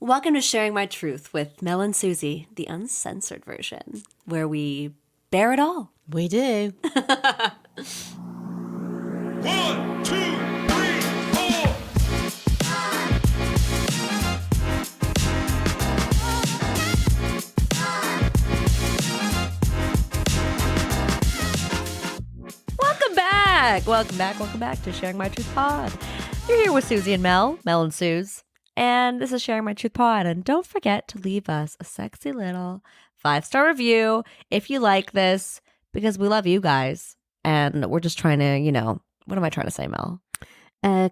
Welcome to Sharing My Truth with Mel and Suzie, the uncensored version, where we bear it all. We do. 1, 2, 3, 4. Welcome back to Sharing My Truth Pod. You're here with Suzie and Mel and Suze, and this is Sharing My Truth Pod. And don't forget to leave us a sexy little 5-star review if you like this, because we love you guys, and we're just trying to, what am I trying to say, Mel?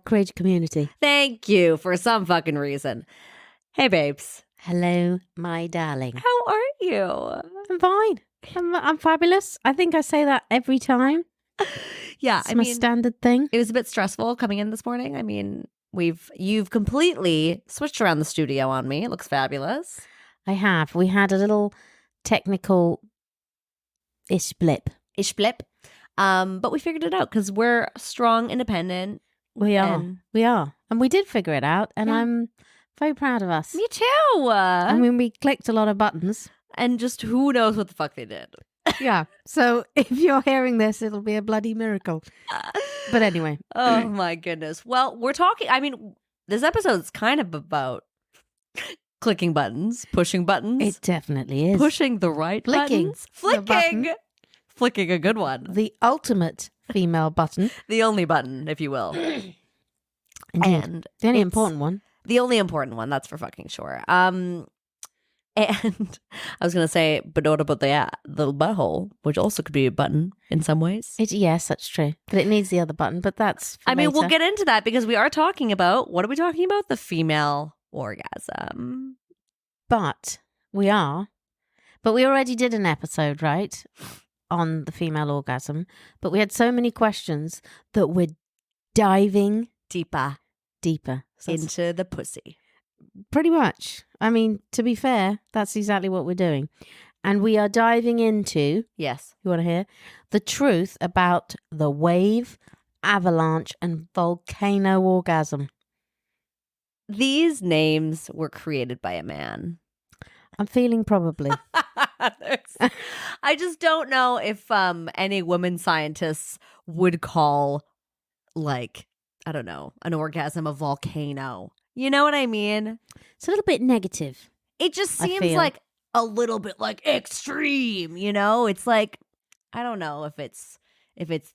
Create a community. Thank you for some fucking reason. Hey, babes. Hello, my darling. How are you? I'm fine. I'm fabulous. I think I say that every time. Yeah, It's my standard thing. It was a bit stressful coming in this morning. I mean, you've completely switched around the studio on me. It looks fabulous. I have. We had a little technical blip. But we figured it out because we're strong, independent. We are. And we did figure it out. And Yeah. I'm very proud of us. Me too. I mean, we clicked a lot of buttons. And just who knows what the fuck they did. Yeah. So if you're hearing this, it'll be a bloody miracle. But anyway. Oh my goodness. Well, we're talking, this episode's kind of about clicking buttons, pushing buttons. It definitely is. Pushing the right Flicking buttons. the button. Flicking a good one. The ultimate female button. The only button, if you will. Indeed. And The only it's important one. The only important one, that's for fucking sure. And I was going to say, but what about the little butthole, which also could be a button in some ways. Yes, that's true. But it needs the other button, but that's for We'll later. get into that because we are talking about, what are we talking about? The female orgasm. But we already did an episode, right, on the female orgasm. But we had so many questions that we're diving Deeper So that's into the pussy. pretty much. I mean, to be fair, that's exactly what we're doing. And we are diving into, Yes. you want to hear, the truth about the wave, avalanche, and volcano orgasm. These names were created by a man. I'm feeling probably. I just don't know if any women scientists would call, I don't know, an orgasm a volcano. You know what I mean? It's a little bit negative. It just I seems feel. like a little bit extreme, It's like, I don't know if it's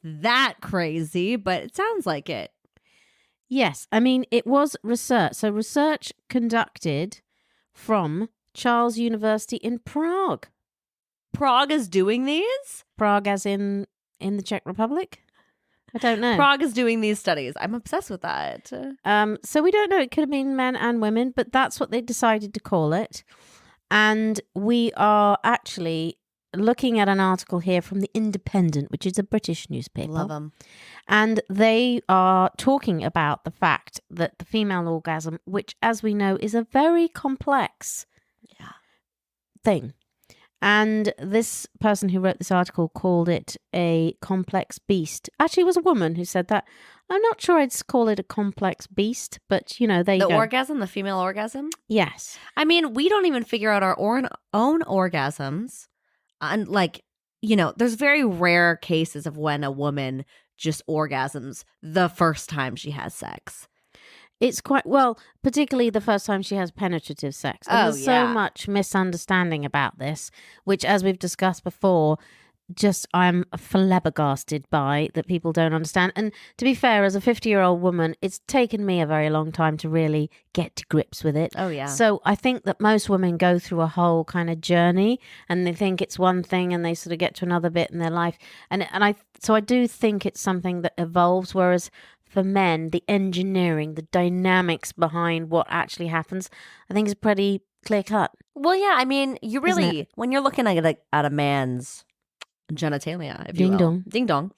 that crazy, but it sounds like it. Yes, I mean, it was research. So research conducted from Charles University in Prague. Prague is doing these? Prague as in the Czech Republic? I don't know. Prague is doing these studies. I'm obsessed with that. So we don't know. It could have been men and women, but that's what they decided to call it. And we are actually looking at an article here from The Independent, which is a British newspaper. Love them. And they are talking about the fact that the female orgasm, which, as we know, is a very complex thing. And this person who wrote this article called it a complex beast. Actually, it was a woman who said that. I'm not sure I'd call it a complex beast, but, there you go. The orgasm, the female orgasm? Yes. I mean, we don't even figure out our own orgasms. And there's very rare cases of when a woman just orgasms the first time she has sex. It's quite, particularly the first time she has penetrative sex. And there's so much misunderstanding about this, which, as we've discussed before, just I'm flabbergasted by that people don't understand. And to be fair, as a 50-year-old woman, it's taken me a very long time to really get to grips with it. Oh, yeah. So I think that most women go through a whole kind of journey and they think it's one thing and they sort of get to another bit in their life. And I do think it's something that evolves, whereas for men, the engineering, the dynamics behind what actually happens, I think is pretty clear cut. Well, yeah, I mean, you really, when you're looking at a man's genitalia, if you will. Ding dong. Ding dong.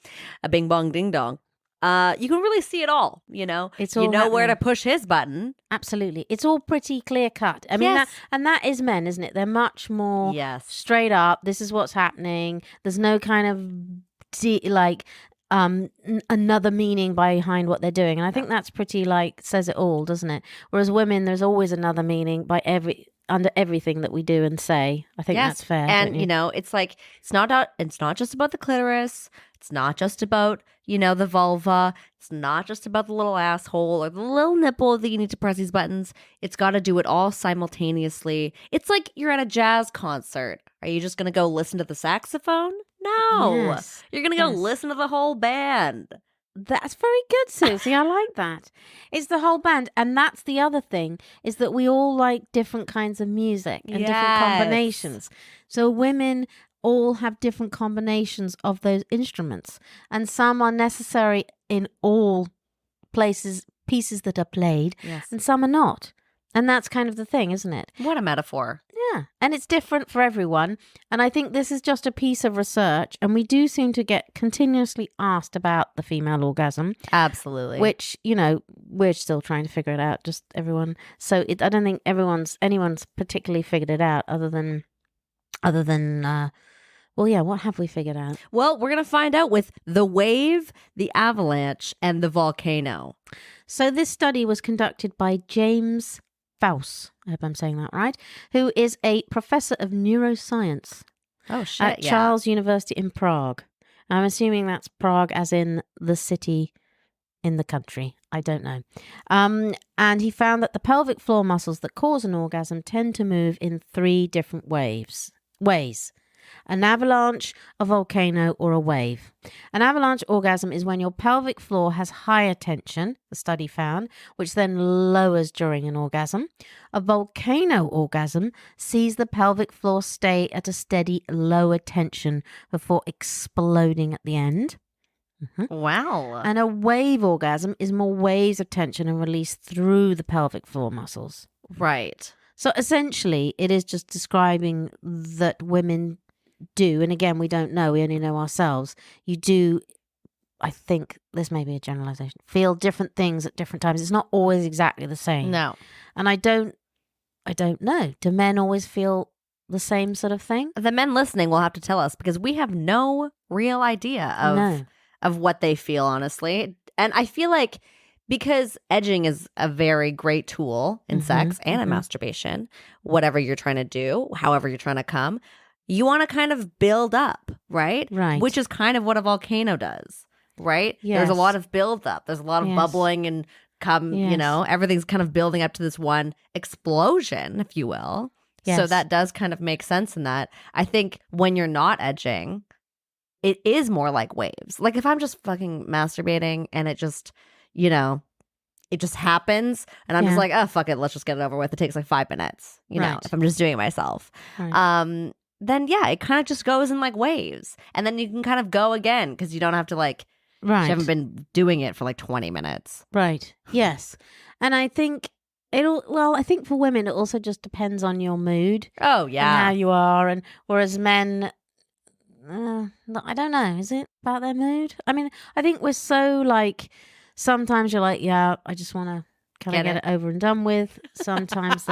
A bing bong ding dong. You can really see it all, It's all where to happening. push his button. Absolutely. It's all pretty clear cut. I mean, Yes. that is men, isn't it? They're much more Yes. straight up. This is what's happening. There's no kind of another meaning behind what they're doing. And I think that's pretty says it all, doesn't it? Whereas women, there's always another meaning under everything that we do and say. I think that's fair. And don't you? it's like it's not just about the clitoris. It's not just about the vulva. It's not just about the little asshole or the little nipple that you need to press these buttons. It's got to do it all simultaneously. It's like you're at a jazz concert. Are you just gonna go listen to the saxophone? No, Yes. you're gonna go Yes. listen to the whole band. That's very good, Susie. I like that. It's the whole band. And that's the other thing, is that we all like different kinds of music and different Yes. combinations. So women all have different combinations of those instruments. And some are necessary in all pieces that are played, Yes. and some are not. And that's kind of the thing, isn't it? What a metaphor. Yeah, and it's different for everyone. And I think this is just a piece of research, and we do seem to get continuously asked about the female orgasm, Absolutely. which, we're still trying to figure it out, just everyone. So I don't think anyone's particularly figured it out other than well, yeah, what have we figured out? Well, we're going to find out with the wave, the avalanche, and the volcano. So this study was conducted by James Faus, I hope I'm saying that right, who is a professor of neuroscience Oh, shit. at Charles University in Prague. I'm assuming that's Prague as in the city in the country. I don't know. And he found that the pelvic floor muscles that cause an orgasm tend to move in 3 different ways. An avalanche, a volcano, or a wave. An avalanche orgasm is when your pelvic floor has higher tension, the study found, which then lowers during an orgasm. A volcano orgasm sees the pelvic floor stay at a steady lower tension before exploding at the end. Wow. And a wave orgasm is more waves of tension and release through the pelvic floor muscles. Right. So essentially, it is just describing that women do, and again, we don't know, we only know ourselves. You do, I think this may be a generalization, feel different things at different times. It's not always exactly the same. No. And I don't know. Do men always feel the same sort of thing? The men listening will have to tell us because we have no real idea of what they feel, honestly. And I feel like because edging is a very great tool in sex and in masturbation, whatever you're trying to do, however you're trying to come, you want to kind of build up, right? Right. Which is kind of what a volcano does, right? Yes. There's a lot of build up. There's a lot of Yes. bubbling and everything's kind of building up to this one explosion, if you will. So Yes. that does kind of make sense in that. I think when you're not edging, it is more like waves. Like if I'm just fucking masturbating and it just, it just happens and I'm just like, oh, fuck it, let's just get it over with. It takes like 5 minutes, Right. if I'm just doing it myself. Right. Then yeah, it kind of just goes in like waves. And then you can kind of go again because you don't have to Right. you haven't been doing it for like 20 minutes. Right. Yes. And I think I think for women, it also just depends on your mood. Oh, And yeah. how you are. And whereas men, I don't know. Is it about their mood? I mean, I think we're so sometimes you're like, yeah, I just want to kind of get it over and done with. Sometimes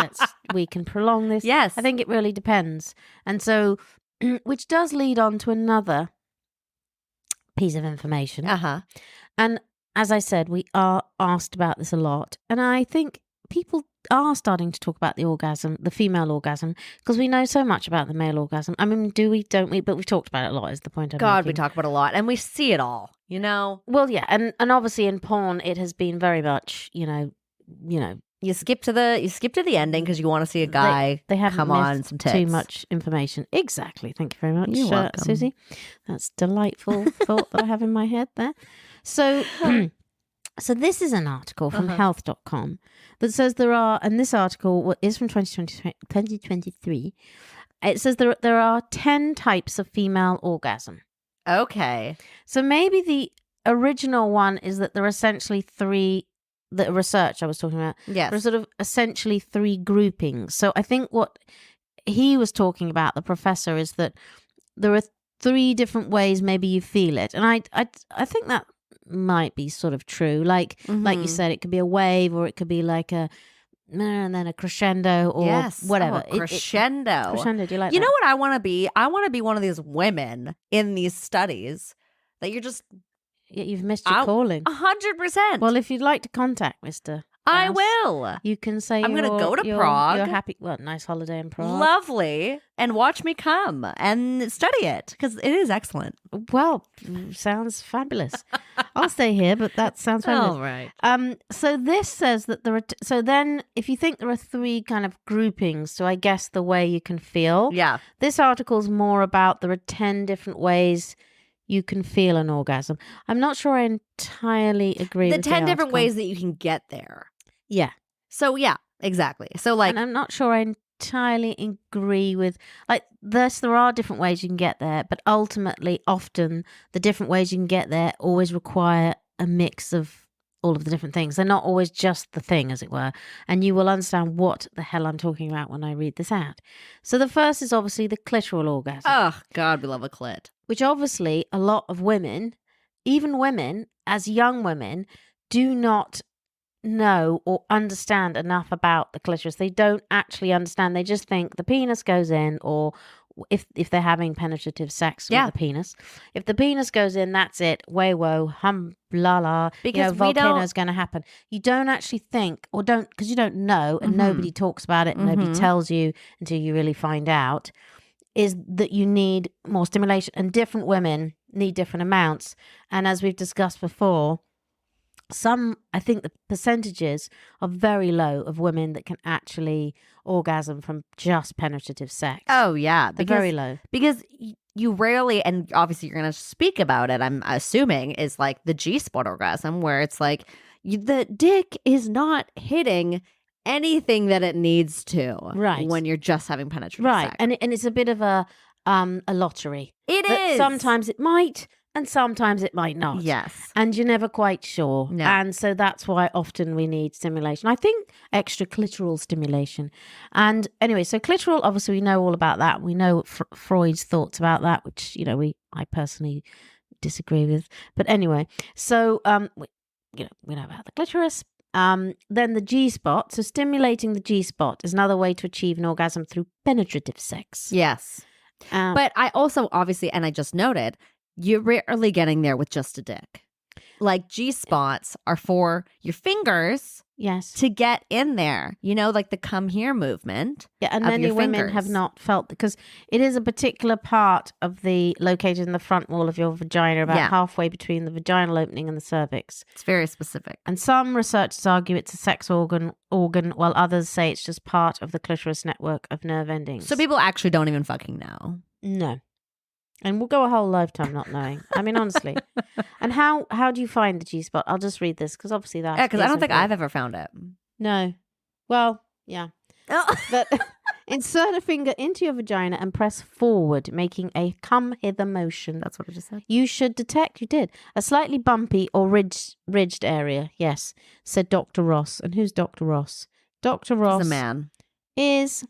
we can prolong this. Yes. I think it really depends. And so, which does lead on to another piece of information. Uh-huh. And as I said, we are asked about this a lot. And I think people are starting to talk about the female orgasm, because we know so much about the male orgasm. I mean, do we, don't we? But we've talked about it a lot, is the point I'm God, we making. talk about it a lot and we see it all, Well, yeah. And obviously in porn, it has been very much, You skip to the ending because you want to see a guy they haven't come on missed some tits. too much information. Exactly. Thank you very much, You're welcome. Susie. That's delightful thought that I have in my head there. So, so this is an article from health.com that says and this article is from 2023. It says there are 10 types of female orgasm. Okay. So maybe the original one is that there are essentially 3, the research I was talking about. Yes. There are sort of essentially 3 groupings. So I think what he was talking about, the professor, is that there are 3 different ways maybe you feel it. And I think that might be sort of true. Like you said, it could be a wave, or it could be like and then a crescendo, or whatever. Oh, crescendo. Crescendo, do you like You that? know what I want to be? I want to be one of these women in these studies that you're just You've missed your calling. 100%. Well, if you'd like to contact Mr. I Bass, will. You can say I'm going to go to Prague. You're happy. Well, nice holiday in Prague. Lovely. And watch me come and study it because it is excellent. Well, sounds fabulous. I'll stay here, but that sounds fabulous. All right. So this says that there are. So then, if you think there are 3 kind of groupings, so I guess the way you can feel. Yeah. This article's more about there are 10 different ways you can feel an orgasm. I'm not sure I entirely agree with the 10 different article. ways that you can get there. Yeah. So, yeah, exactly. So, like, And I'm not sure I entirely agree with, like, there are different ways you can get there, but ultimately, often, the different ways you can get there always require a mix of all of the different things. They're not always just the thing, as it were. And you will understand what the hell I'm talking about when I read this out. So the first is obviously the clitoral orgasm. oh, God, we love a clit. Which obviously a lot of women, even women, as young women, do not know or understand enough about the clitoris. They don't actually understand. They just think the penis goes in, or if they're having penetrative sex with the penis, if the penis goes in, that's it. Way whoa, hum la la. Because volcano is going to happen. You don't actually think, or don't, because you don't know, and nobody talks about it, and nobody tells you until you really find out, is that you need more stimulation, and different women need different amounts. And as we've discussed before, I think the percentages are very low of women that can actually orgasm from just penetrative sex. Oh, yeah. They're very low. Because you rarely, and obviously you're going to speak about it, I'm assuming, is like the G-spot orgasm, where it's like the dick is not hitting anything that it needs to. Right. When you're just having penetrative sex. And it's a bit of a lottery. It is. Sometimes it might, and sometimes it might not. Yes. And you're never quite sure. No. And so that's why often we need stimulation. I think extra clitoral stimulation. And anyway, so clitoral, obviously we know all about that. We know Freud's thoughts about that, which, I personally disagree with. But anyway, so, we know about the clitoris. Then the G-spot. So stimulating the G-spot is another way to achieve an orgasm through penetrative sex. Yes. But I also, obviously, and I just noted, you're rarely getting there with just a dick. Like G-spots are for your fingers Yes. to get in there. Like the come here movement. Yeah, and of many your women fingers. have not felt, because it is a particular part of located in the front wall of your vagina, about halfway between the vaginal opening and the cervix. It's very specific. And some researchers argue it's a sex organ, while others say it's just part of the clitoris network of nerve endings. So people actually don't even fucking know. No. And we'll go a whole lifetime not knowing. I mean, honestly. And how do you find the G-spot? I'll just read this, because obviously that's... Yeah, because I don't think I've ever found it. No. Well, yeah. Oh. But insert a finger into your vagina and press forward, making a come hither motion. That's what I just said. You should detect, you did, a slightly bumpy or ridged area. Yes, said Dr. Ross. And who's Dr. Ross? Dr. Ross He's a man. is,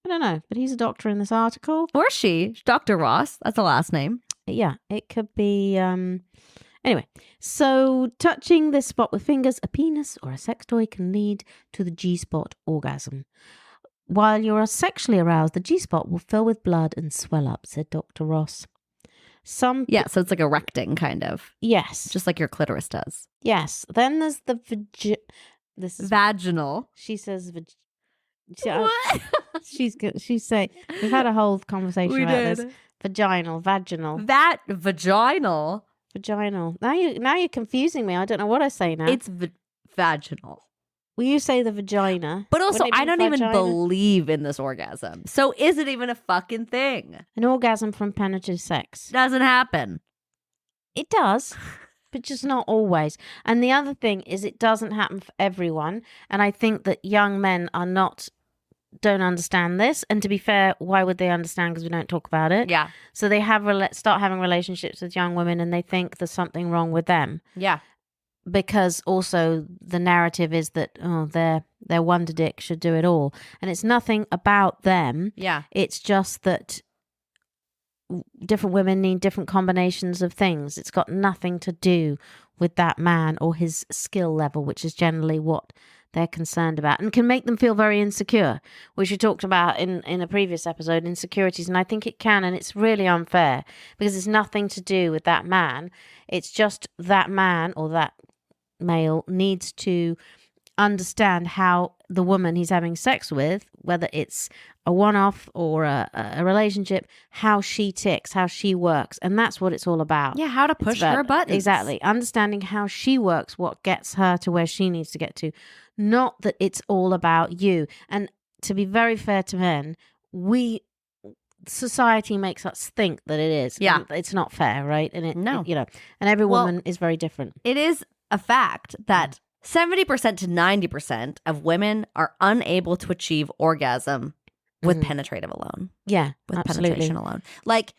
I don't know, but he's a doctor in this article. Or she. Dr. Ross. That's a last name. Yeah, it could be, anyway. So touching this spot with fingers, a penis, or a sex toy can lead to the G-spot orgasm. While you're sexually aroused, the G-spot will fill with blood and swell up, said Dr. Ross. Yeah, so it's like erecting, kind of. Yes. Just like your clitoris does. Yes. Then there's the Vaginal. She says What? she's saying, we've had a whole conversation about this. Vaginal. That vaginal. Now you're confusing me. I don't know what I say now. It's vaginal. Will you say the vagina? But also, Wouldn't it be I don't even vagina? believe in this orgasm. So is it even a fucking thing? An orgasm from penetrative sex. Doesn't happen. It does, but just not always. And the other thing is, it doesn't happen for everyone. And I think that young men don't understand this. And to be fair, why would they understand? Because we don't talk about it. Yeah. So they start having relationships with young women, and they think there's something wrong with them. Yeah. Because also the narrative is that, their wonder dick should do it all. And it's nothing about them. Yeah. It's just that different women need different combinations of things. It's got nothing to do with that man or his skill level, which is generally what they're concerned about, and can make them feel very insecure, which we talked about in a previous episode, insecurities. And I think it can, and it's really unfair because it's nothing to do with that man. It's just that man or that male needs to understand how the woman he's having sex with, whether it's a one-off or a relationship, how she ticks, how she works. And that's what it's all about. Yeah, how to push her buttons. Exactly. Understanding how she works, what gets her to where she needs to get to. Not that it's all about you. And to be very fair to men, society makes us think that it is. Yeah. And it's not fair, right? And No. and every woman is very different. It is a fact that 70% to 90% of women are unable to achieve orgasm with penetrative alone. Yeah, With absolutely. penetration alone. Like,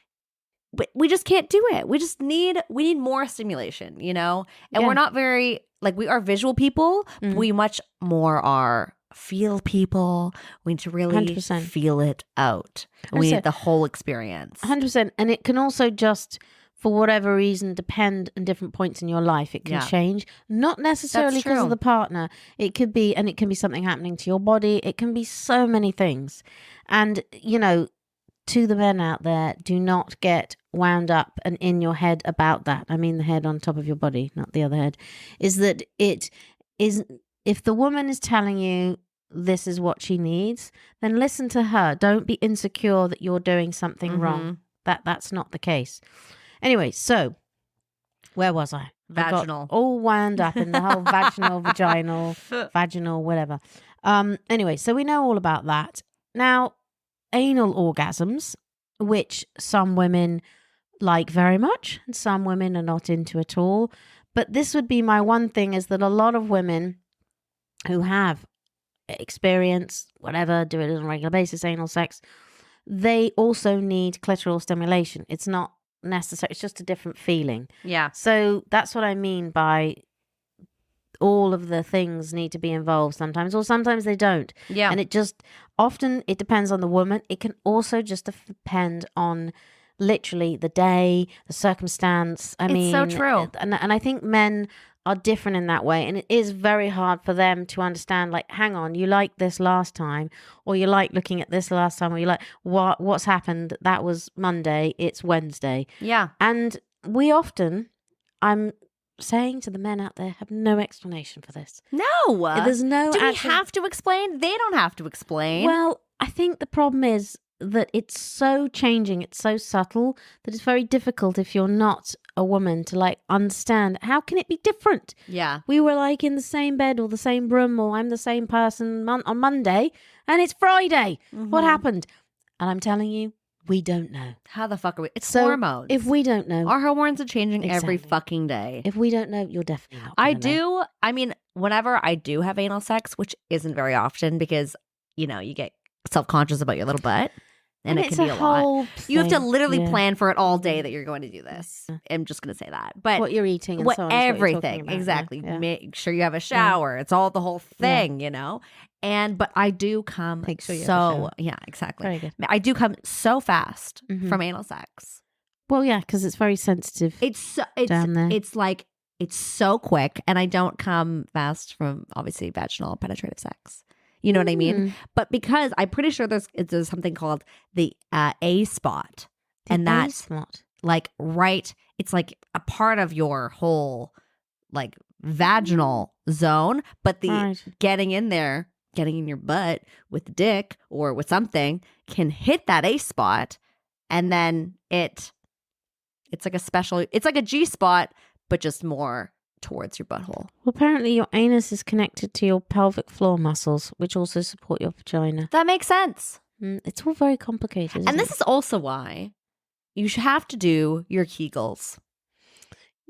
we just can't do it. We need more stimulation, you know? And we're not very, like, we are visual people. But we much more are feel people. We need to really 100%. feel it out. We 100%. need the whole experience. 100%. And it can also just, for whatever reason, depend on different points in your life. It can change, not necessarily That's because true. of the partner. It could be, and it can be something happening to your body. It can be so many things. And, to the men out there, do not get wound up and in your head about that. I mean, the head on top of your body, not the other head. Is that it is, if the woman is telling you this is what she needs, then listen to her. Don't be insecure that you're doing something wrong. That's not the case. Anyway, so where was I? I got Vaginal. all wound up in the whole vaginal, vaginal, whatever. Anyway, so we know all about that. Now, anal orgasms, which some women like very much and some women are not into at all. But this would be my one thing, is that a lot of women who have experience, whatever, do it on a regular basis, anal sex, they also need clitoral stimulation. It's not necessary. It's just a different feeling. Yeah. So that's what I mean by all of the things need to be involved sometimes, or sometimes they don't. Yeah. And it just, often it depends on the woman. It can also just depend on literally the day, the circumstance. It's so true. And I think men are different in that way. And it is very hard for them to understand, like, hang on, you liked this last time, or you like looking at this last time, or you like, what's happened? That was Monday, it's Wednesday. Yeah. And we often, I'm saying to the men out there, have no explanation for this. No. There's no Do we have to explain? They don't have to explain. Well, I think the problem is that it's so changing, it's so subtle, that it's very difficult if you're not a woman to, like, understand, how can it be different? Yeah. We were, like, in the same bed or the same room, or I'm the same person on Monday and it's Friday. What happened? And I'm telling you, we don't know. How the fuck are we? It's So hormones. if we don't know, Our hormones are changing every Exactly. fucking day. if we don't know, you're definitely not I gonna know. do. I mean, whenever I do have anal sex, which isn't very often because, you get self-conscious about your little butt. And it it's can be a lot. whole You have to thing. literally Yeah. plan for it all day that you're going to do this. I'm just going to say that. But What you're eating and so on is what you're talking everything. about. Yeah, Exactly. yeah. Make sure you have a shower. It's all the whole thing, but I do come Make sure you have a shower. yeah, exactly. Very good. I do come so fast Mhm. from anal sex. Well, yeah, because it's very sensitive. It's Down there. it's like it's so quick, and I don't come fast from obviously vaginal penetrative sex. You know what I mean? But because I'm pretty sure there's something called the A spot, and that's A-spot. like it's like a part of your whole like vaginal zone, but the Right. getting in your butt with the dick or with something can hit that A spot, and then it's like a G-spot, but just more towards your butthole. Well, apparently your anus is connected to your pelvic floor muscles, which also support your vagina. That makes sense. It's all very complicated. And isn't this it? is also why you should have to do your Kegels.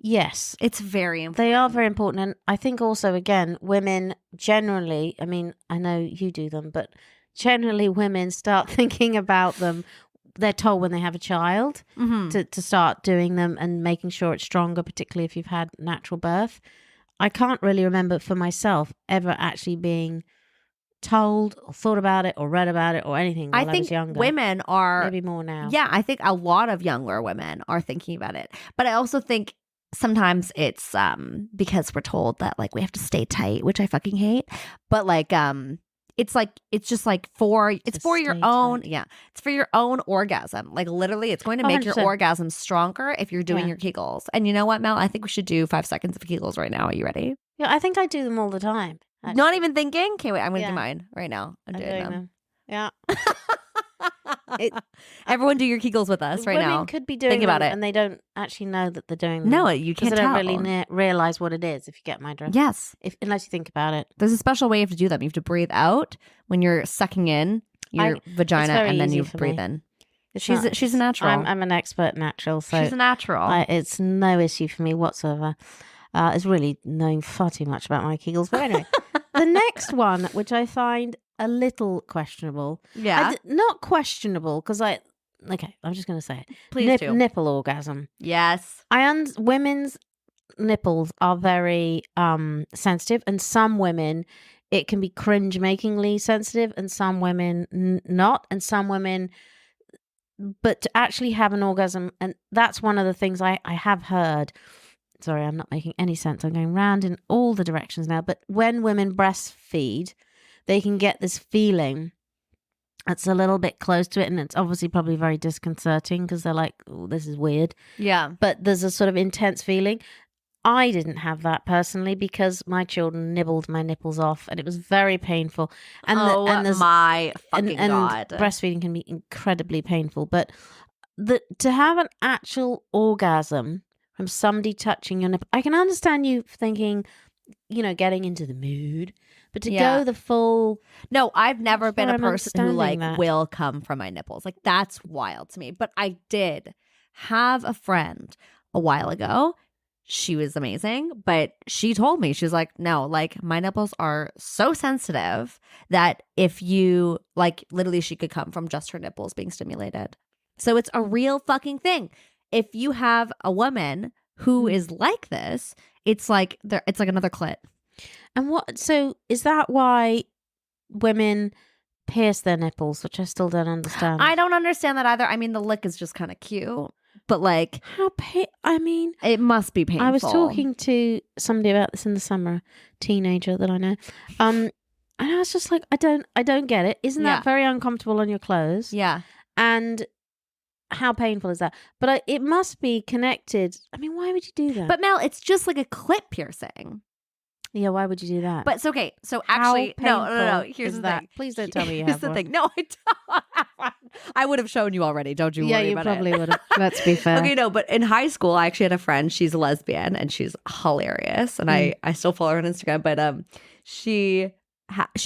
Yes, It's very important. they are very important. And I think also, again, women generally, I mean, I know you do them, but generally women start thinking about them. They're told when they have a child to start doing them and making sure it's stronger, particularly if you've had natural birth. I can't really remember for myself ever actually being told or thought about it or read about it or anything while I think was younger. women are Maybe more now. Yeah, I think a lot of younger women are thinking about it. But I also think sometimes it's because we're told that like we have to stay tight, which I fucking hate. But like it's just like it's for your stay own tight. yeah, it's for your own orgasm. Like literally it's going to make your 100%. orgasm stronger if you're doing Yeah. your Kegels. And you know what, Mel? I think we should do 5 seconds of Kegels right now. Are you ready? Yeah, I think I do them all the time. Not actually. even thinking? Okay, wait, I'm gonna do Yeah. mine right now. I'm I'm doing them. Yeah. It- Everyone do your Kegels with us right Women now. could be doing Think about them it. and they don't actually know that they're doing them. No, you because can't they don't tell. really realize what it is. If you get my drift, Yes. unless you think about it. There's a special way you have to do them. You have to breathe out when you're sucking in your vagina, very and then easy you for breathe me. in. It's She's not- a natural. I'm an expert natural, so She's a natural. it's no issue for me whatsoever. It's really knowing far too much about my Kegels. But anyway, the next one, which I find a little questionable. yeah. Not questionable, because okay, I'm just going to say it. Please do. Nipple orgasm. Yes. Women's nipples are very sensitive, and some women it can be cringe-makingly sensitive, and some women not, and some women. But to actually have an orgasm, and that's one of the things I have heard. Sorry, I'm not making any sense. I'm going round in all the directions now. But when women breastfeed, they can get this feeling that's a little bit close to it, and it's obviously probably very disconcerting because they're like, oh, this is weird. Yeah. But there's a sort of intense feeling. I didn't have that personally because my children nibbled my nipples off, and it was very painful. And my fucking and God. breastfeeding can be incredibly painful. But to have an actual orgasm from somebody touching your nipple, I can understand you thinking, getting into the mood, but to go the full. No, I've never been a I'm person who like understanding that. will come from my nipples. Like that's wild to me. But I did have a friend a while ago. She was amazing, but she told me, she was like, no, like my nipples are so sensitive that if you like, literally she could come from just her nipples being stimulated. So it's a real fucking thing. If you have a woman who is like this, it's like another clit. And so is that why women pierce their nipples, which I still don't understand? I don't understand that either. I mean, the lick is just kind of cute, but like, it must be painful. I was talking to somebody about this in the summer, a teenager that I know, and I was just like, I don't get it. Isn't that very uncomfortable on your clothes? Yeah. And how painful is that? But it must be connected. I mean, why would you do that? But Mel, it's just like a clit piercing. Yeah, why would you do that? But it's okay. So How actually, no. painful Here's is the that? thing. Please don't tell me you Here's have the one. thing. No, I don't. I would have shown you already. Don't you worry about it. Yeah, you probably would have. Let's be fair. Okay, no, but in high school, I actually had a friend. She's a lesbian and she's hilarious. And I still follow her on Instagram. But she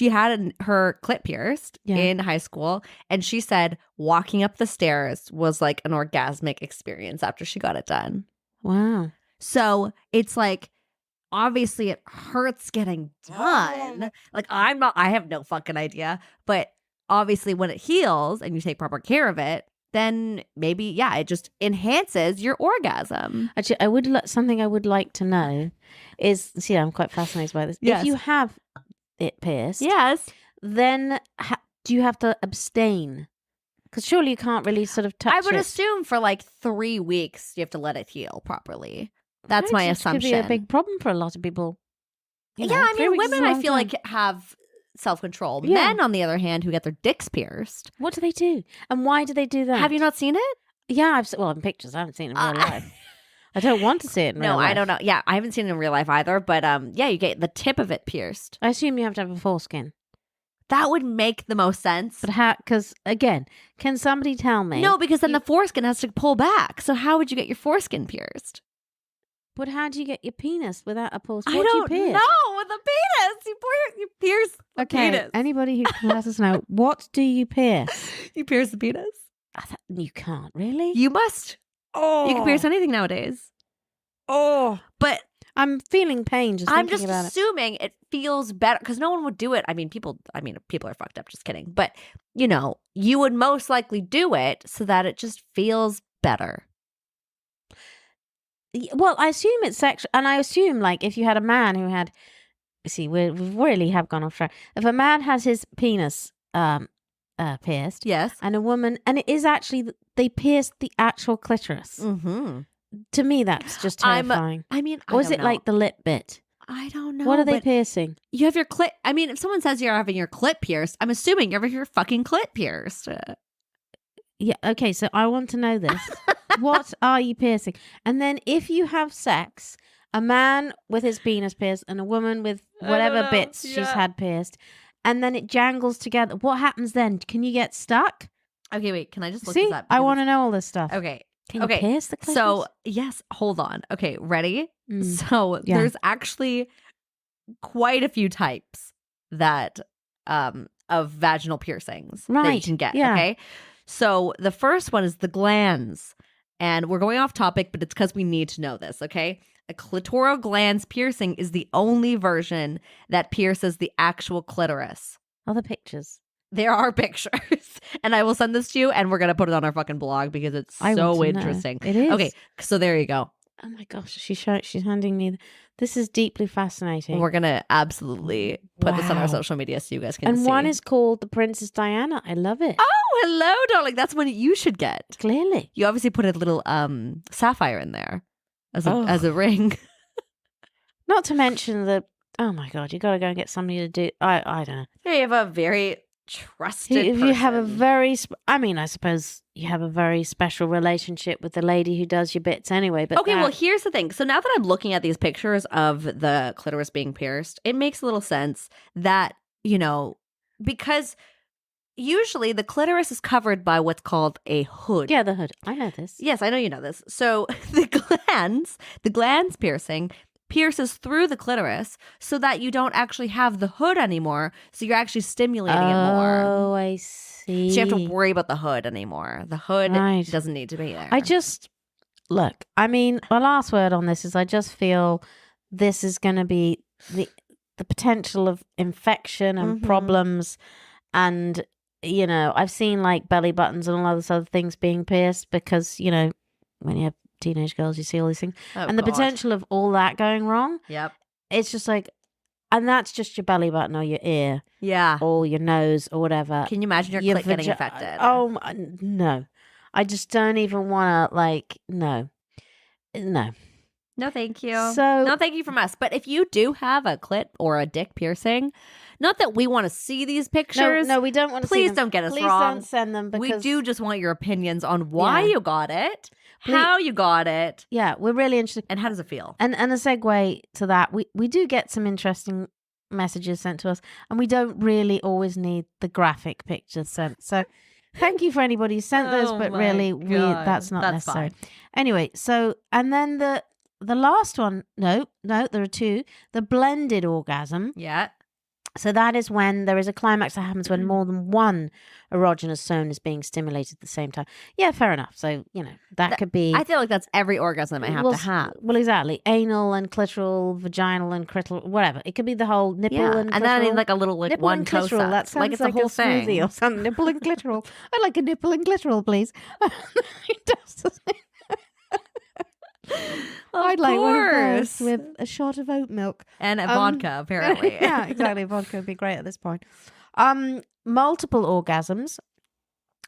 had her clit pierced in high school. And she said walking up the stairs was like an orgasmic experience after she got it done. Wow. So it's like, obviously it hurts getting done. Like I have no fucking idea. But obviously when it heals and you take proper care of it, then maybe, it just enhances your orgasm. Actually, something I would like to know is, see, I'm quite fascinated by this. Yes. If you have it pierced, Yes. then do you have to abstain? Because surely you can't really sort of touch it. I would assume for like 3 weeks you have to let it heal properly. That's my assumption. Could be a big problem for a lot of people. You know, I 3 mean, weeks is a women I long feel time. like have self-control. Yeah. Men, on the other hand, who get their dicks pierced. What do they do? And why do they do that? Have you not seen it? Yeah, in pictures. I haven't seen it in real life. I don't want to see it in real No, life. I don't know. Yeah, I haven't seen it in real life either. But you get the tip of it pierced. I assume you have to have a foreskin. That would make the most sense. But how? Because again, can somebody tell me? No, because then the foreskin has to pull back. So how would you get your foreskin pierced? But how do you get your penis without a pulse? I What do don't you pierce? know. With a penis, you pierce the penis. Anybody who can let us know, what do you pierce? You pierce the penis. You can't really. You must. Oh, You can pierce anything nowadays. Oh, But I'm feeling pain just I'm thinking just about it. assuming it feels better because no one would do it. I mean, people are fucked up. Just kidding. But you would most likely do it so that it just feels better. Well, I assume it's sexual, and I assume like if you had a man who had, see, we really have gone off track. If a man has his penis pierced, Yes. and a woman, and it is actually they pierce the actual clitoris. Mm-hmm. To me, that's just I'm- terrifying. I mean, I Or is don't it know. like the lip bit? I don't know. What are they but piercing? You have your clit. I mean, if someone says you're having your clit pierced, I'm assuming you're having your fucking clit pierced. Yeah, okay, so I want to know this. What are you piercing? And then if you have sex, a man with his penis pierced and a woman with I don't whatever know. bits she's Yeah. had pierced, and then it jangles together, what happens then? Can you get stuck? Okay, wait. Can I just look See, this up? I Because want to know all this stuff. Okay. Can you Okay. pierce the clitoris? So, yes, hold on. Okay, ready? Mm. So, Yeah. there's actually quite a few types that of vaginal piercings that you Right, can get, yeah. okay? So, the first one is the glands. And we're going off topic, but it's because we need to know this, okay? A clitoral glands piercing is the only version that pierces the actual clitoris. Other pictures. There are pictures, and I will send this to you, and we're gonna put it on our fucking blog because it's I want so to know. interesting. It is. Okay, so there you go. Oh my gosh, she's handing me. This is deeply fascinating. We're gonna absolutely put this on our Wow. social media so you guys can And see. one is called the Princess Diana. I love it. oh, hello, darling. That's one you should get. Clearly. You obviously put a little sapphire in there as a Oh. as a ring. Not to mention the. Oh my god, you got to go and get somebody to do. I don't know. Here you have a very trusted. If you have a person. very, I mean, I suppose you have a very special relationship with the lady who does your bits anyway. But Okay, well, here's the thing. So now that I'm looking at these pictures of the clitoris being pierced, it makes a little sense that, because usually the clitoris is covered by what's called a hood. yeah, the hood. I know this. Yes, I know you know this. So the glands piercing pierces through the clitoris so that you don't actually have the hood anymore. So you're actually stimulating it more. Oh, I see. So you have to worry about the hood anymore. The hood Right. doesn't need to be there. I just look. I mean, my last word on this is I just feel this is going to be the potential of infection and Mhm. problems, and I've seen like belly buttons and all those other things being pierced because when you have teenage girls, you see all these things, Oh, and the God. potential of all that going wrong. Yep. It's just like, and that's just your belly button or your ear Yeah. or your nose or whatever. Can you imagine your clit getting vagi- infected? Oh no, I just don't even want to no. No, thank you. So- no, thank you from us. But if you do have a clit or a dick piercing, not that we want to see these pictures. No, we don't want to. Please see them. don't get us Please wrong. don't send them because We do just want your opinions on why Yeah. you got it, Please- how you got it, Yeah, we're really interested. and how does it feel? And a segue to that, we do get some interesting messages sent to us, and we don't really always need the graphic pictures sent. So thank you for anybody who sent those, Oh but my really God. that's not That's necessary. fine. Anyway, so and then the last one, no, there are two. The blended orgasm. Yeah. So that is when there is a climax that happens when more than one erogenous zone is being stimulated at the same time. Yeah, fair enough. So, that could be... I feel like that's every orgasm I have to have. Well, exactly. Anal and clitoral, vaginal and clitoral, whatever. It could be the whole nipple Yeah. and clitoral. And then I need like a little nipple one and toe clitoral. That suck. sounds Like it's a whole smoothie thing. or something. Nipple and clitoral. I'd like a nipple and clitoral, please. It does. I'd like one of those course. with a shot of oat milk. And a vodka, apparently. Yeah, exactly. Vodka would be great at this point. Multiple orgasms.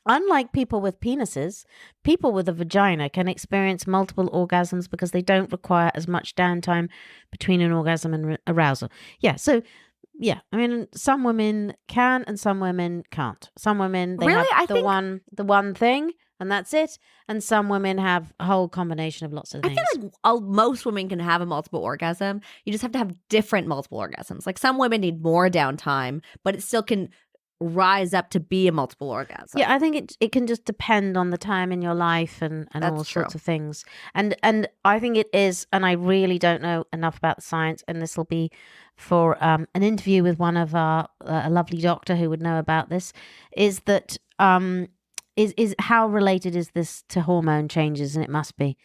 Unlike people with penises, people with a vagina can experience multiple orgasms because they don't require as much downtime between an orgasm and arousal. Yeah, so yeah, I mean, some women can and some women can't. Some women they Really? have I think- the one thing and that's it, and some women have a whole combination of lots of I things. feel like most women can have a multiple orgasm. You just have to have different multiple orgasms. Like some women need more downtime, but it still can rise up to be a multiple orgasm. Yeah, I think it can just depend on the time in your life and That's all sorts true. of things. And I think it is, and I really don't know enough about the science, and this will be for an interview with one of our a lovely doctor who would know about this, is that is how related is this to hormone changes? And it must be,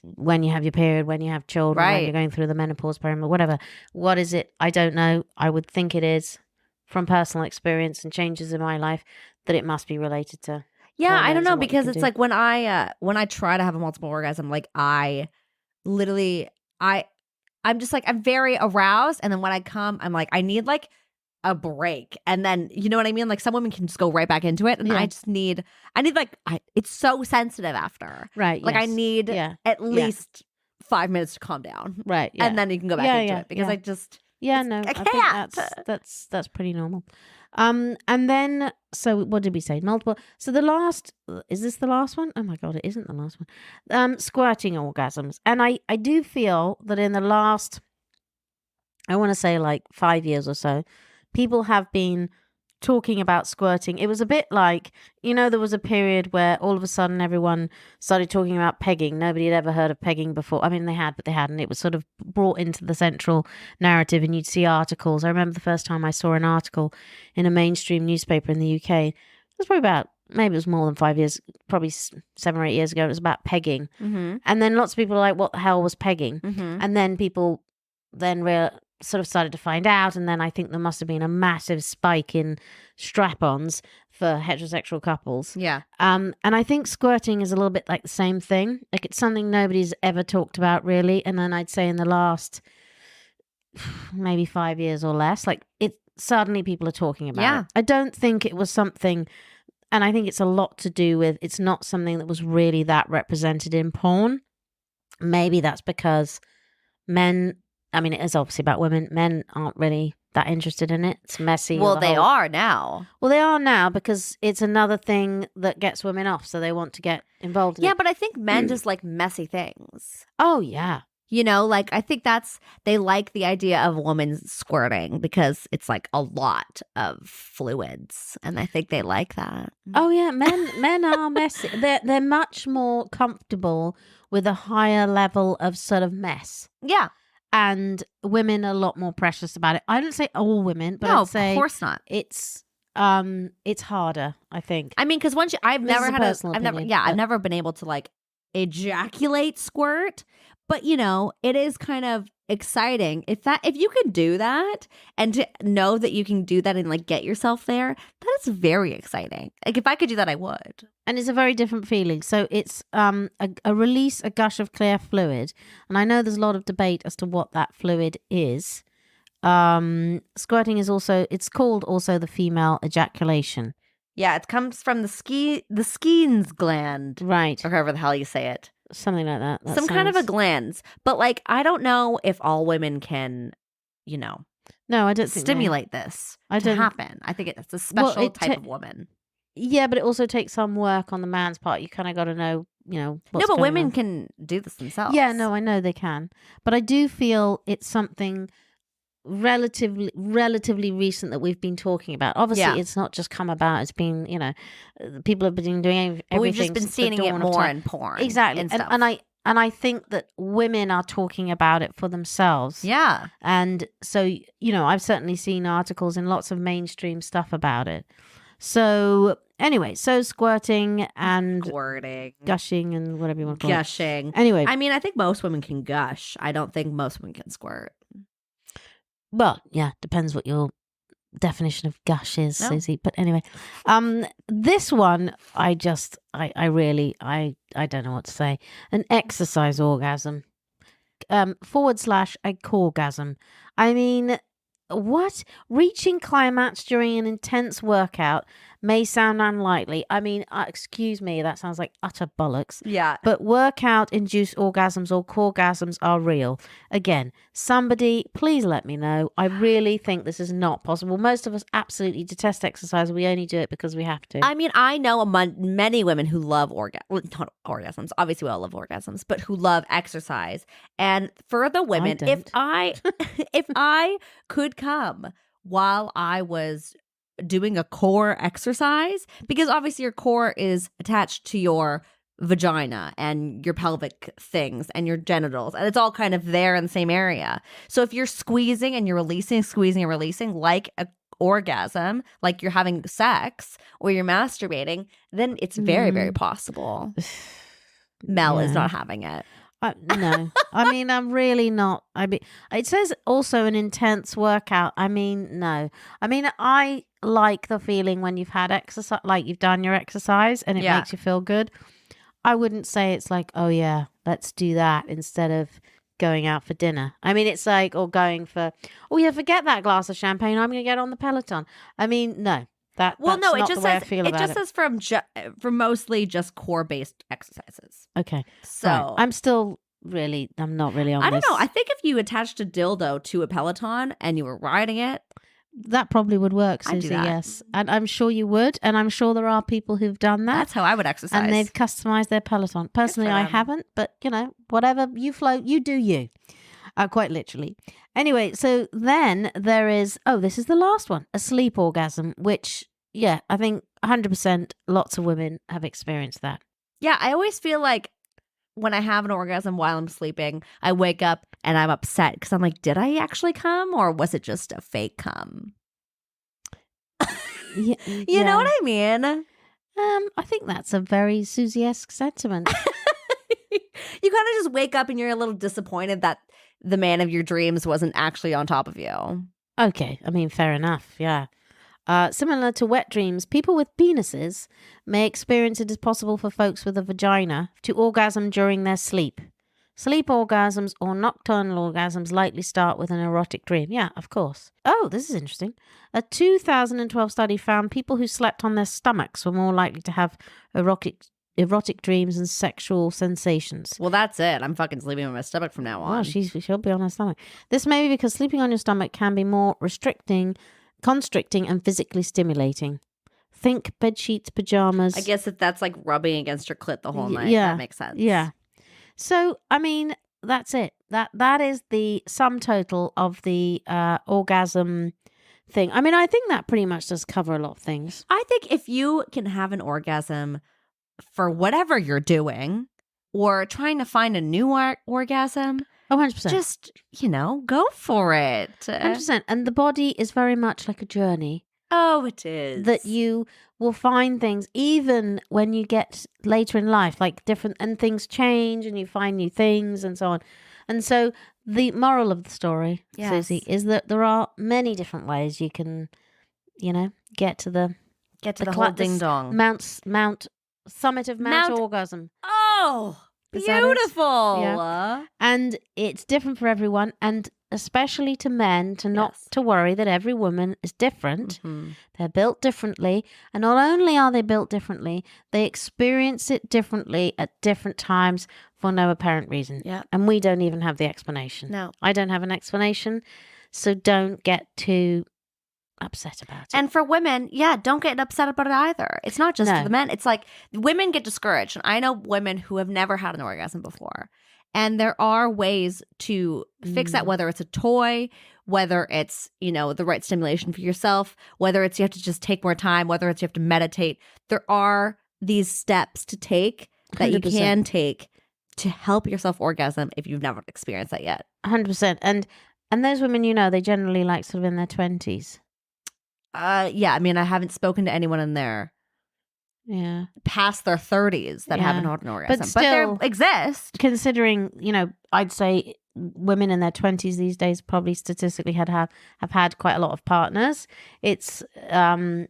when you have your period, when you have children, when Right. you're going through the menopause period, or whatever. What is it? I don't know. I would think it is, from personal experience and changes in my life, that it must be related to. Yeah, I don't hormones know, and what you because can it's do. like when I try to have a multiple orgasm, like I literally I'm just like I'm very aroused, and then when I come, I'm like I need like a break. And then, you know what I mean? Like some women can just go right back into it. And Yeah. it's so sensitive after. Right. Like I yes. need Yeah. at least 5 minutes to calm down. Right. Yeah. And then you can go back into it because I just, Yeah, no, I I think can't. that's pretty normal. And then so what did we say? Multiple. So is this the last one? Oh my god, it isn't the last one. Squirting orgasms, and I do feel that in the last, I want to say like 5 years or so, people have been talking about squirting. It was a bit like, there was a period where all of a sudden everyone started talking about pegging. Nobody had ever heard of pegging before. I mean, they had, but they hadn't. It was sort of brought into the central narrative, and you'd see articles. I remember the first time I saw an article in a mainstream newspaper in the UK. It was probably maybe it was more than 5 years, probably 7 or 8 years ago. It was about pegging. Mm-hmm. And then lots of people were like, what the hell was pegging? Mm-hmm. And then people sort of started to find out, and then I think there must have been a massive spike in strap-ons for heterosexual couples. Yeah. And I think squirting is a little bit like the same thing. Like it's something nobody's ever talked about really, and then I'd say in the last maybe 5 years or less, like it suddenly people are talking about it. I don't think it was something, and I think it's a lot to do with it's not something that was really that represented in porn. Maybe that's because men, I mean, it is obviously about women. Men aren't really that interested in it. It's messy. Well, they are now. Well, they are now because it's another thing that gets women off, so they want to get involved in it. Yeah, but I think men just like messy things. Oh, yeah. Like I think they like the idea of a woman squirting because it's like a lot of fluids, and I think they like that. Oh, yeah. Men are messy. They're much more comfortable with a higher level of sort of mess. Yeah. And women are a lot more precious about it. I don't say all women, but no, I'd say of course not. It's harder, I think. I mean, because I've never been able to like ejaculate squirt, but it is kind of exciting if you can do that and to know that you can do that and like get yourself there. That is very exciting. Like if I could do that, I would. And it's a very different feeling. So it's a release, a gush of clear fluid. And I know there's a lot of debate as to what that fluid is. Squirting is it's called also the female ejaculation. Yeah, it comes from the Skene's gland. Right. Or however the hell you say it. Something like that. Kind of a gland. But like, I don't know if all women can, No, I don't think stimulate this to happen. I think it's a special type of woman. Yeah, but it also takes some work on the man's part. You kind of got to know, what's going women on. can do this themselves. Yeah, no, I know they can. But I do feel it's something relatively recent that we've been talking about. Obviously, it's not just come about. It's been, people have been doing everything. We've just been seeing it more in porn. Exactly. And I think that women are talking about it for themselves. Yeah. And so, I've certainly seen articles in lots of mainstream stuff about it. So anyway, squirting and gushing and whatever you want to call it. Gushing. Anyway. I mean, I think most women can gush. I don't think most women can squirt. Well, yeah, depends what your definition of gush is, Suzie. But anyway, this one, I don't know what to say. An exercise orgasm, / a corgasm. I mean, what? Reaching climax during an intense workout may sound unlikely. I mean, excuse me, that sounds like utter bollocks. Yeah. But workout-induced orgasms or corgasms are real. Again, somebody, please let me know. I really think this is not possible. Most of us absolutely detest exercise. We only do it because we have to. I mean, I know many women who love not orgasms. Obviously, we all love orgasms, but who love exercise. And for the women, if I could come while I was doing a core exercise, because obviously your core is attached to your vagina and your pelvic things and your genitals, and it's all kind of there in the same area. So if you're squeezing and you're releasing, squeezing and releasing like a orgasm, like you're having sex or you're masturbating, then it's very, very possible. Mel is not having it. No, I mean, I'm really not. I mean, it says also an intense workout. I mean, no. I mean, I like the feeling when you've had exercise, like you've done your exercise and it makes you feel good. I wouldn't say it's like, oh yeah, let's do that instead of going out for dinner. I mean, it's like, or going for, oh yeah, forget that glass of champagne. I'm going to get on the Peloton. I mean, no, that's Well, no, it not just the way I says feel it about just it. says from mostly just core based exercises. Okay, So right. I'm not really on I don't this. know. I think if you attached a dildo to a Peloton and you were riding it, that probably would work, I'd do Susie. that. Yes, and I'm sure you would, and I'm sure there are people who've done that. that's how I would exercise. And they've customized their Peloton. Personally, I them. haven't, but whatever you float, you do you. Quite literally. Anyway, so then there is, this is the last one, a sleep orgasm, which, yeah, I think 100% lots of women have experienced that. Yeah, I always feel like when I have an orgasm while I'm sleeping, I wake up and I'm upset because I'm like, did I actually come or was it just a fake come? Yeah, You know what I mean? I think that's a very Suzie-esque sentiment. You kind of just wake up and you're a little disappointed that the man of your dreams wasn't actually on top of you. Okay, I mean, fair enough, yeah. Similar to wet dreams, people with penises may experience it as possible for folks with a vagina to orgasm during their sleep. Sleep orgasms or nocturnal orgasms likely start with an erotic dream. Yeah, of course. Oh, this is interesting. A 2012 study found people who slept on their stomachs were more likely to have erotic dreams and sexual sensations. Well, that's it. I'm fucking sleeping on my stomach from now on. Oh, she'll be on her stomach. This may be because sleeping on your stomach can be more constricting and physically stimulating. Think bed sheets, pajamas. I guess if that's like rubbing against your clit the whole night, yeah, that makes sense. Yeah. So, I mean, that's it. That is the sum total of the orgasm thing. I mean, I think that pretty much does cover a lot of things. I think if you can have an orgasm for whatever you're doing or trying to find a new orgasm, 100%. just, go for it. 100%. And the body is very much like a journey. Oh, it is. That you will find things even when you get later in life, like different, and things change and you find new things and so on. And so the moral of the story, Yes. Susie, is that there are many different ways you can, get to the whole ding dong. Summit of Mount Orgasm. Oh, Is that it? beautiful. Yeah. And it's different for everyone, and especially to men, to not to worry that every woman is different. Mhm. They're built differently, and not only are they built differently, they experience it differently at different times for no apparent reason. Yeah. And we don't even have the explanation. No. I don't have an explanation, so don't get too upset about it. And for women, don't get upset about it either. It's not just for the men. It's like women get discouraged. And I know women who have never had an orgasm before. And there are ways to fix that, whether it's a toy, whether it's, the right stimulation for yourself, whether it's you have to just take more time, whether it's you have to meditate. There are these steps to take that 100%. you can take to help yourself orgasm if you've never experienced that yet. 100%. And those women, they generally like sort of in their 20s. Yeah, I mean, I haven't spoken to anyone in there past their 30s that haven't had an orgasm. But still, they exist. Considering, I'd say women in their 20s these days probably statistically have had quite a lot of partners. It's kind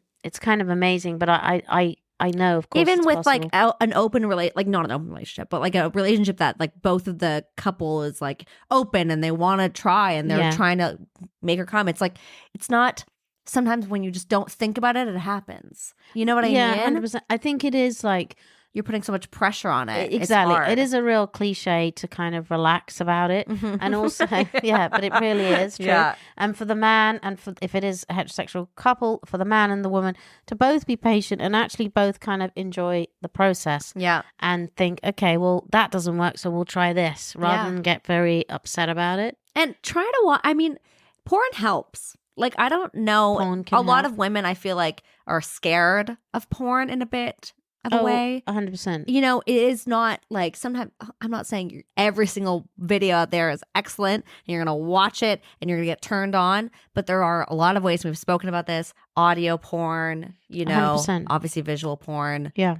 of amazing, but I know, of course, even it's with possible. like an open like not an open relationship, but like a relationship that like both of the couple is like open and they want to try and they're trying to make her come. It's like it's not. Sometimes when you just don't think about it, it happens. You know what I mean? Yeah, 100%. I think it is like you're putting so much pressure on it. Exactly. It's hard. It is a real cliche to kind of relax about it. And also, but it really is true. Yeah. And for the man, and for if it is a heterosexual couple, for the man and the woman to both be patient and actually both kind of enjoy the process. Yeah. And think, okay, well, that doesn't work, so we'll try this, rather than get very upset about it. And try to watch. I mean, porn helps. Like, I don't know. Porn can a lot help. of women, I feel like, are scared of porn in a bit of a way. 100%. It is not like sometimes, I'm not saying every single video out there is excellent and you're going to watch it and you're going to get turned on. But there are a lot of ways, we've spoken about this, audio porn, 100%. obviously visual porn. Yeah.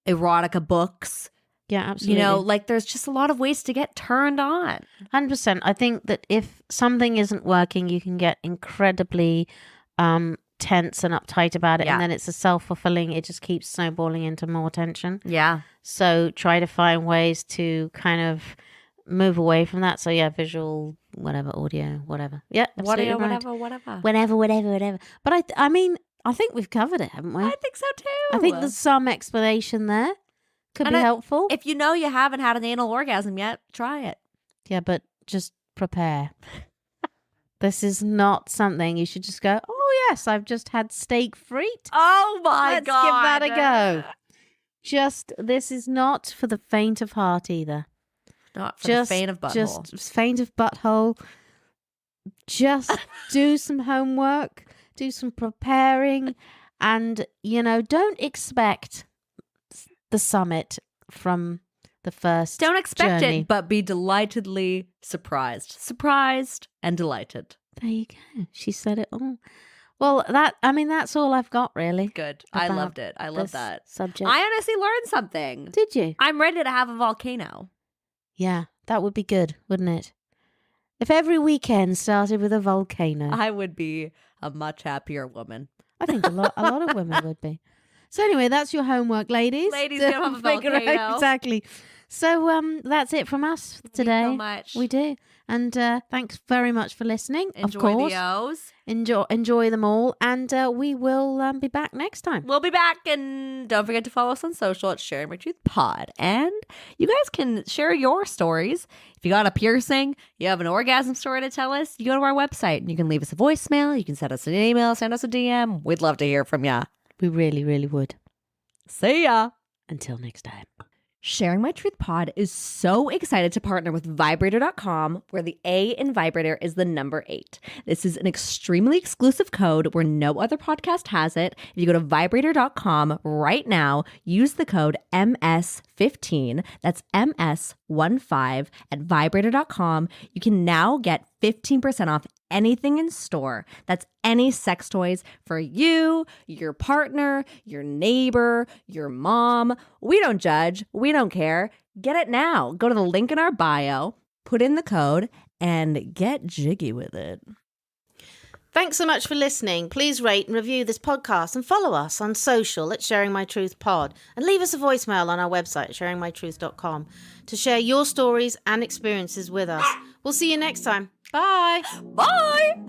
Erotica books. Yeah, absolutely. Like there's just a lot of ways to get turned on. 100%. I think that if something isn't working, you can get incredibly tense and uptight about it. Yeah. And then it's a self-fulfilling, it just keeps snowballing into more tension. Yeah. So try to find ways to kind of move away from that. So yeah, visual, whatever, audio, whatever. Yeah, absolutely Audio, right. whatever. Whatever. But I mean, I think we've covered it, haven't we? I think so too. I think there's some explanation there. Could And be helpful. If you know you haven't had an anal orgasm yet, try it. Yeah, but just prepare. This is not something you should just go, oh, yes, I've just had steak frite. Oh my Let's God. give that a go. This is not for the faint of heart either. Not for the faint of butthole. Just faint of butthole. Just do some homework, do some preparing, and, don't expect the summit from the first Don't expect journey. it, but be delightedly surprised. Surprised and delighted. There you go. She said it all. Well, that's all I've got, really. Good. I about loved it. I love this that. subject. I honestly learned something. Did you? I'm ready to have a volcano. Yeah, that would be good, wouldn't it? If every weekend started with a volcano. I would be a much happier woman. I think a lot of women would be. So anyway, that's your homework, ladies. Ladies, go have a Figure out- volcano. Exactly. So that's it from us today. so much. We do. And thanks very much for listening. Enjoy of course. the O's. Enjoy them all. And we will be back next time. We'll be back, and don't forget to follow us on social at Sharing My Truth Pod. And you guys can share your stories. If you got a piercing, you have an orgasm story to tell us, you go to our website and you can leave us a voicemail. You can send us an email, send us a DM. We'd love to hear from ya. We really, really would. See ya. Until next time. Sharing My Truth Pod is so excited to partner with Vibrator.com, where the A in vibrator is the number 8. This is an extremely exclusive code where no other podcast has it. If you go to Vibrator.com right now, use the code MS15, that's MS15 at Vibrator.com. You can now get 15% off anything in store. That's any sex toys for you, your partner, your neighbor, your mom. We don't judge. We don't care. Get it now. Go to the link in our bio, put in the code, and get jiggy with it. Thanks so much for listening. Please rate and review this podcast and follow us on social at Sharing My Truth Pod, and leave us a voicemail on our website, sharingmytruth.com, to share your stories and experiences with us. We'll see you next time. Bye. Bye.